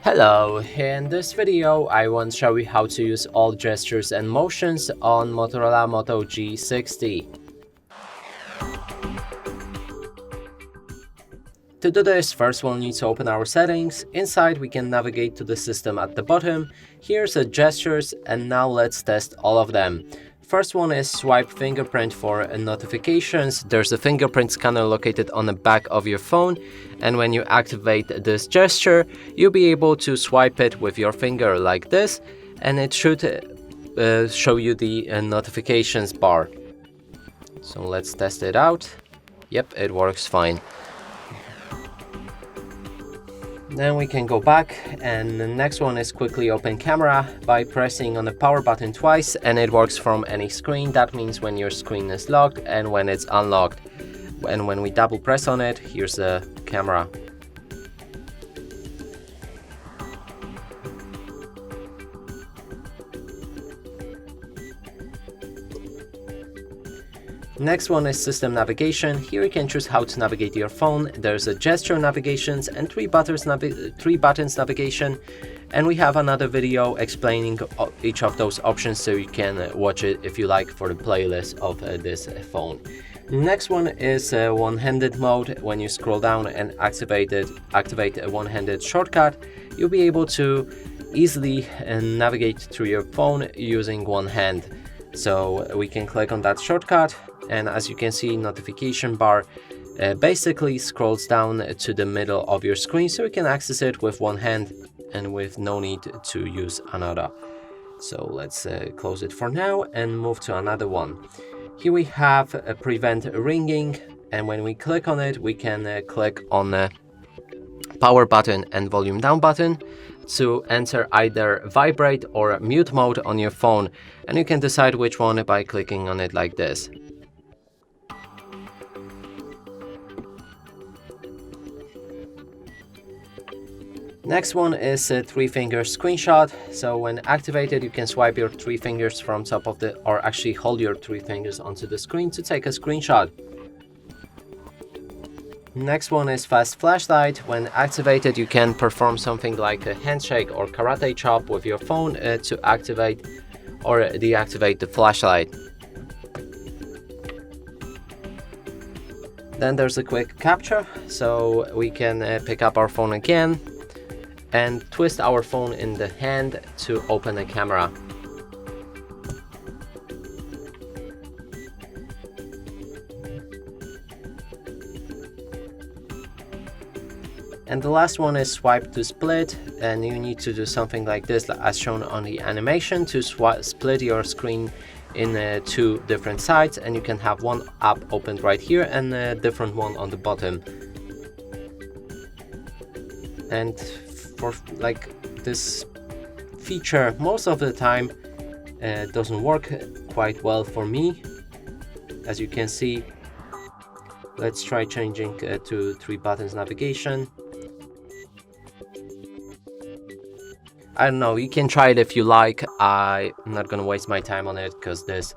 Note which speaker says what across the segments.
Speaker 1: Hello, in this video I want to show you how to use all gestures and motions on Motorola Moto G60. To do this, first we'll need to open our settings. Inside we can navigate to the system at the bottom. Here's the gestures, and now let's test all of them. First one is swipe fingerprint for notifications. There's a fingerprint scanner located on the back of your phone, and when you activate this gesture, you'll be able to swipe it with your finger like this, and it should show you the notifications bar. So let's test it out. Yep, it works fine. Then we can go back, and the next one is quickly open camera by pressing on the power button twice, and it works from any screen. That means when your screen is locked and when it's unlocked. And when we double press on it, here's the camera. Next one is system navigation. Here you can choose how to navigate your phone. There's a gesture navigations and three buttons navigation, and we have another video explaining each of those options, so you can watch it if you like for the playlist of this phone. Next one is one-handed mode. When you scroll down and activate a one-handed shortcut, you'll be able to easily navigate through your phone using one hand. So we can click on that shortcut, and as you can see, notification bar basically scrolls down to the middle of your screen, so you can access it with one hand and with no need to use another. So let's close it for now and move to another one. Here we have prevent ringing, and when we click on it, we can click on the power button and volume down button to enter either vibrate or mute mode on your phone, and you can decide which one by clicking on it like this. Next one is a three-finger screenshot. So when activated, you can swipe your three fingers from top of or actually hold your three fingers onto the screen to take a screenshot. Next one is fast flashlight. When activated, you can perform something like a handshake or karate chop with your phone to activate or deactivate the flashlight. Then there's a quick capture, so we can pick up our phone again and twist our phone in the hand to open the camera. And the last one is swipe to split, and you need to do something like this as shown on the animation to split your screen in two different sides, and you can have one app opened right here and a different one on the bottom. And for like this feature, most of the time doesn't work quite well for me, as you can see. Let's try changing to three buttons navigation. I don't know, you can try it if you like. I'm not gonna waste my time on it because this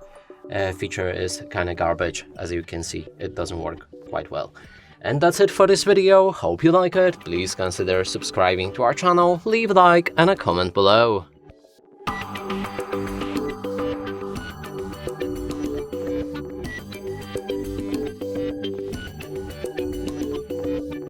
Speaker 1: feature is kind of garbage. As you can see, it doesn't work quite well. And that's it for this video. Hope you like it. Please consider subscribing to our channel, leave a like and a comment below.